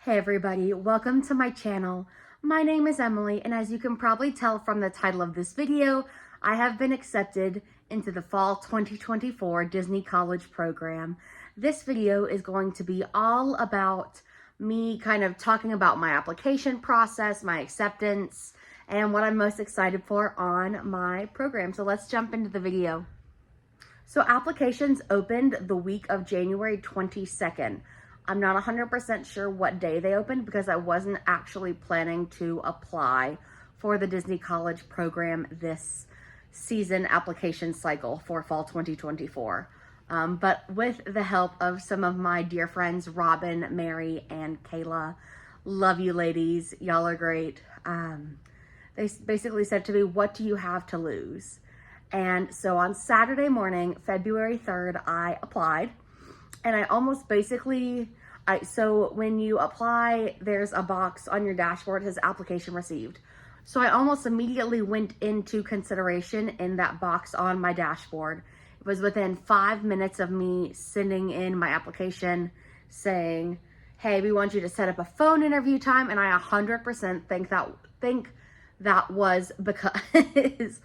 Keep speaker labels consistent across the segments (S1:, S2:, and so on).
S1: Hey everybody, welcome to my channel. My name is Emily, and as you can probably tell from the title of this video, I have been accepted into the Fall 2024 Disney College program. This video is going to be all about me kind of talking about my application process, my acceptance, and what I'm most excited for on my program. So let's jump into the video. So applications opened the week of January 22nd. I'm not 100% sure what day they opened because I wasn't actually planning to apply for the Disney College program this season application cycle for fall 2024. But with the help of some of my dear friends, Robin, Mary, and Kayla, love you ladies, y'all are great. They basically said to me, what do you have to lose? And so on Saturday morning, February 3rd, I applied. And I almost basically, so when you apply, there's a box on your dashboard that says application received. So I almost immediately went into consideration in that box on my dashboard. It was within 5 minutes of me sending in my application saying, hey, we want you to set up a phone interview time. And I 100% think that was because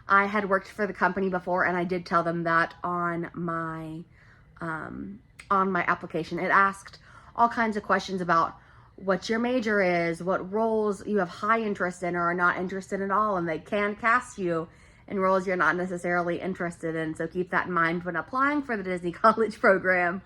S1: I had worked for the company before, and I did tell them that on my application. It asked all kinds of questions about what your major is, what roles you have high interest in or are not interested at all, and they can cast you in roles you're not necessarily interested in. So keep that in mind when applying for the Disney College program.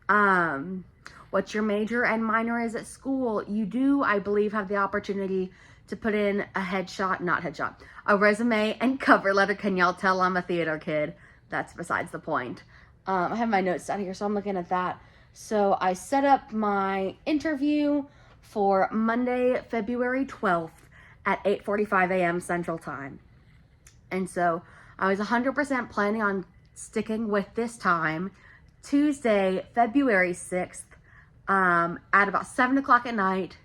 S1: What your major and minor is at school. You do, I believe, have the opportunity to put in a resume and cover letter. Can y'all tell I'm a theater kid? That's besides the point. I have my notes down here, so I'm looking at that. So I set up my interview for Monday, February 12th at 8:45 a.m. Central Time. And so I was 100% planning on sticking with this time. Tuesday, February 6th, at about 7 o'clock at night,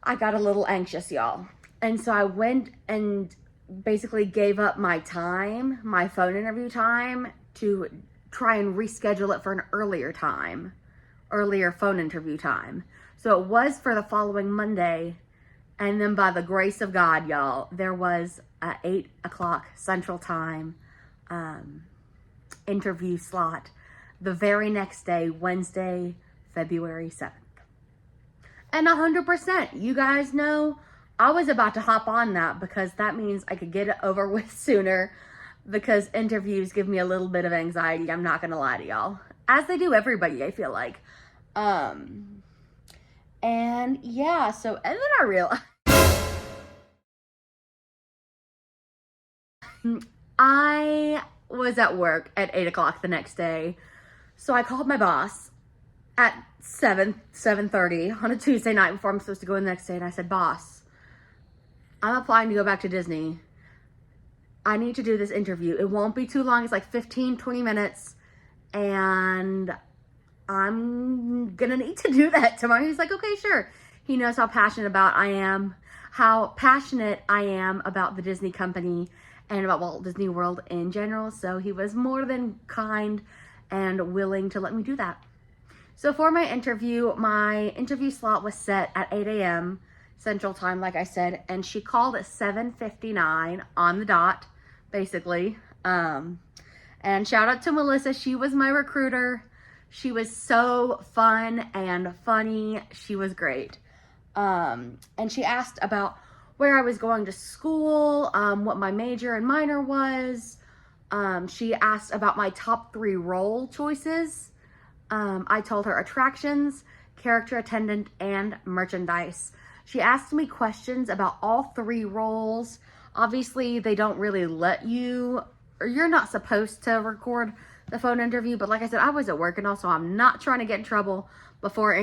S1: I got a little anxious, y'all. And so I went and basically gave up my time, my phone interview time, to try and reschedule it for an earlier phone interview time. So it was for the following Monday. And then by the grace of God, y'all, there was a 8 o'clock Central Time interview slot the very next day, Wednesday, February 7th. And 100%, you guys know, I was about to hop on that because that means I could get it over with sooner, because interviews give me a little bit of anxiety. I'm not going to lie to y'all, as they do everybody, I feel like. And yeah, so, and then I realized I was at work at 8 o'clock the next day. So I called my boss at 7:30 on a Tuesday night before I'm supposed to go in the next day. And I said, boss, I'm applying to go back to Disney. I need to do this interview. It won't be too long. It's like 15-20 minutes. And I'm going to need to do that tomorrow. He's like, okay, sure. He knows how passionate I am about the Disney company and about Walt Disney World in general. So he was more than kind and willing to let me do that. So for my interview slot was set at 8 a.m. Central Time, like I said, and she called at 7:59 on the dot, basically. And shout out to Melissa. She was my recruiter. She was so fun and funny. She was great. And she asked about where I was going to school, what my major and minor was. She asked about my top 3 role choices. I told her attractions, character attendant, and merchandise. She asked me questions about all 3 roles. Obviously, they don't really let you, or you're not supposed to record the phone interview. But like I said, I was at work, and also I'm not trying to get in trouble before I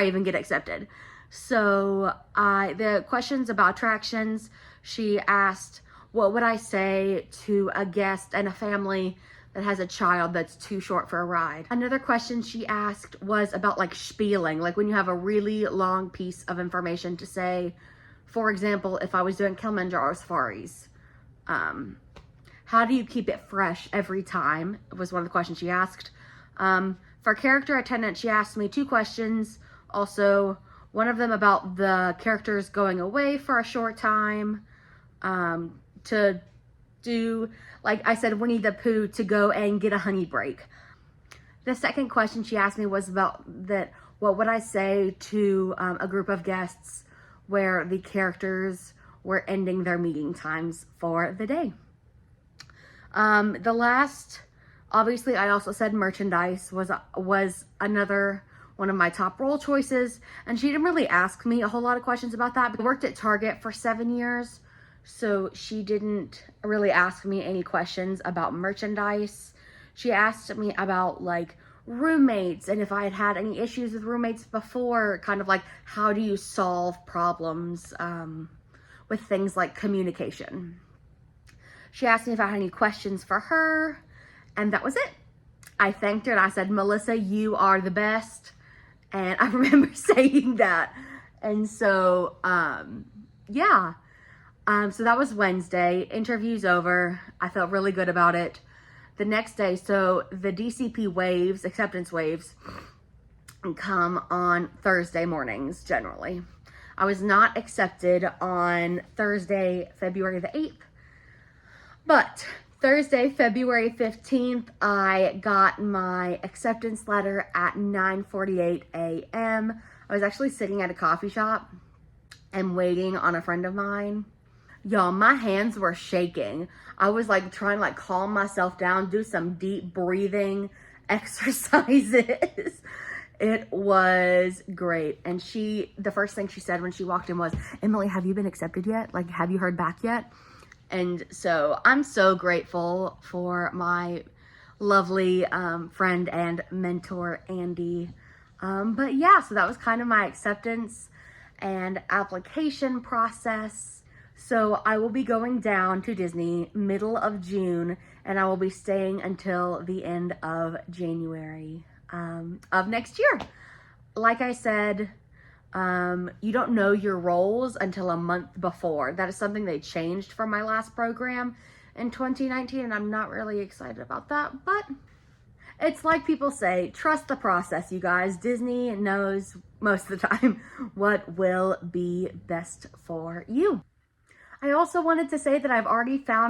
S1: even get accepted. So the questions about attractions, she asked, what would I say to a guest and a family that has a child that's too short for a ride? Another question she asked was about like spieling, like when you have a really long piece of information to say. For example, if I was doing Kilimanjaro safaris, how do you keep it fresh every time? Was one of the questions she asked. For character attendant, she asked me 2 questions. Also, one of them about the characters going away for a short time to do, like I said, Winnie the Pooh to go and get a honey break. The second question she asked me was about that, what would I say to a group of guests where the characters were ending their meeting times for the day. The last, obviously I also said merchandise was another one of my top role choices, and she didn't really ask me a whole lot of questions about that. I worked at Target for 7 years, so she didn't really ask me any questions about merchandise. She asked me about like roommates and if I had had any issues with roommates before, kind of like how do you solve problems with things like communication. She asked me if I had any questions for her, and that was it. I thanked her and I said, Melissa, you are the best. And I remember saying that. And so, yeah. So that was Wednesday. Interview's over. I felt really good about it. The next day, so the DCP waves, acceptance waves, come on Thursday mornings generally. I was not accepted on Thursday, February the 8th. But Thursday, February 15th, I got my acceptance letter at 9:48 a.m. I was actually sitting at a coffee shop and waiting on a friend of mine. Y'all, my hands were shaking. I was like trying to like calm myself down, do some deep breathing exercises. It was great. And the first thing she said when she walked in was, Emily, have you been accepted yet? Like, have you heard back yet? And so I'm so grateful for my lovely friend and mentor, Andy. But yeah, so that was kind of my acceptance and application process. So I will be going down to Disney middle of June, and I will be staying until the end of January of next year. Like I said, you don't know your roles until a month before. That is something they changed from my last program in 2019, and I'm not really excited about that, but it's like people say, trust the process, you guys. Disney knows most of the time what will be best for you. I also wanted to say that I've already found